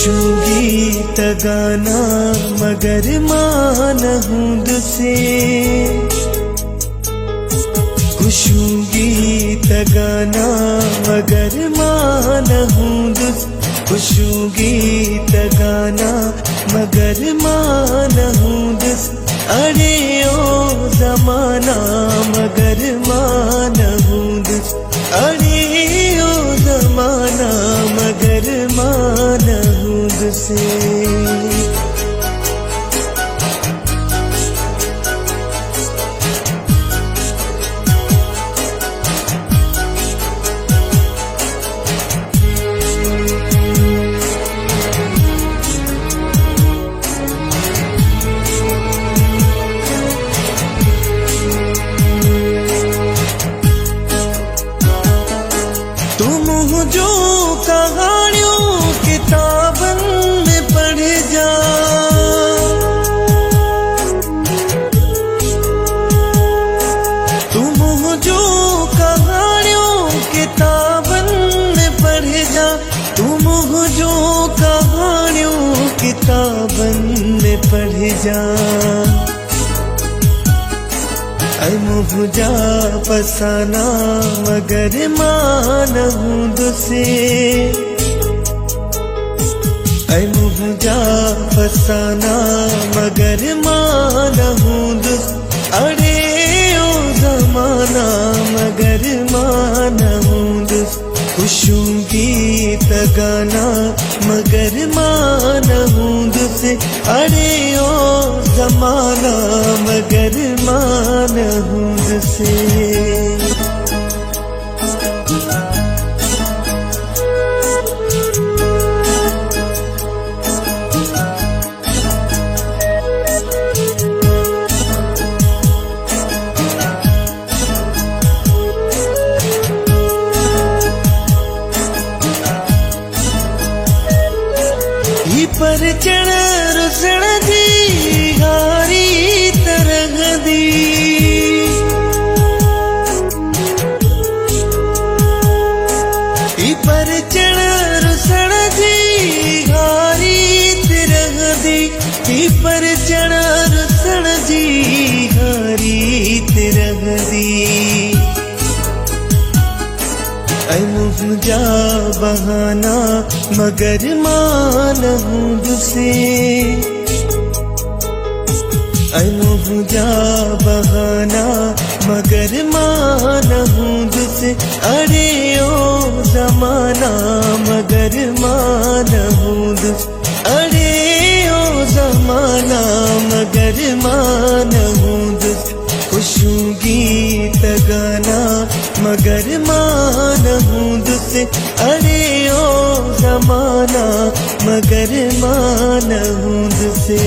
खुशू गीत गाना मगर मान हूंद से, खुशू गीत गाना मगर मान हूंद, खुशू गीत गाना मगर मान हूंद। अरे ओ ज़माना मगर मान हूंद, अरे ओ ज़माना मगर मान हूंद से। जो कहानियों किताबन में पढ़ जा, तुम जो कहानियों किताबन में पढ़ जा, तुम जो कहानियों किताबन में पढ़ जा। ऐ मुझा फसाना मगर मान हूंद से, ऐ मुझा फसाना मगर मान हूंद। अरे ओ ज़माना मगर मान हूंद, खुशू गीत गाना मगर मान हूंद से। अरे ओ ज़माना मगर मान हूंद से। पर चढ़ रुसण जी हारी तरह दी, पर चढ़ रुसण जी हारी तरह दी, पर चढ़ रुसण जी हारी तरह दी। ऐ मुझा बहाना मगर मान हूंद से, ऐ मुझा बहाना मगर मान हूंद से। अरे ओ ज़माना मगर मान हूंद, अरे ओ ज़माना मगर मान हूंद। खुशू गीत गाना मगर मान हूंद से। अरे ओ ज़माना मगर मान हूंद से।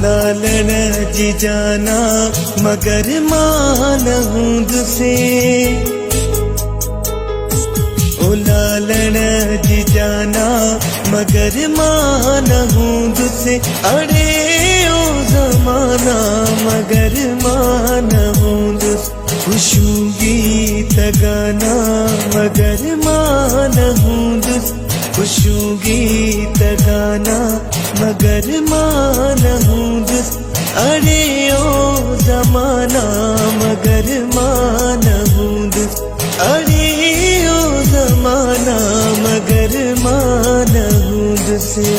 लालण जी जाना मगर मान हूंद से, ओ लालण जी जाना मगर मान हूंद से। अरे ओ ज़माना मगर मान हूंद, खुशू गीत गाना मगर मान हूंद, खुशू गीत गाना मगर मान हूंद। अरे ओ ज़माना मगर मान हूंद, अरे ओ ज़माना मगर मान हूंद से।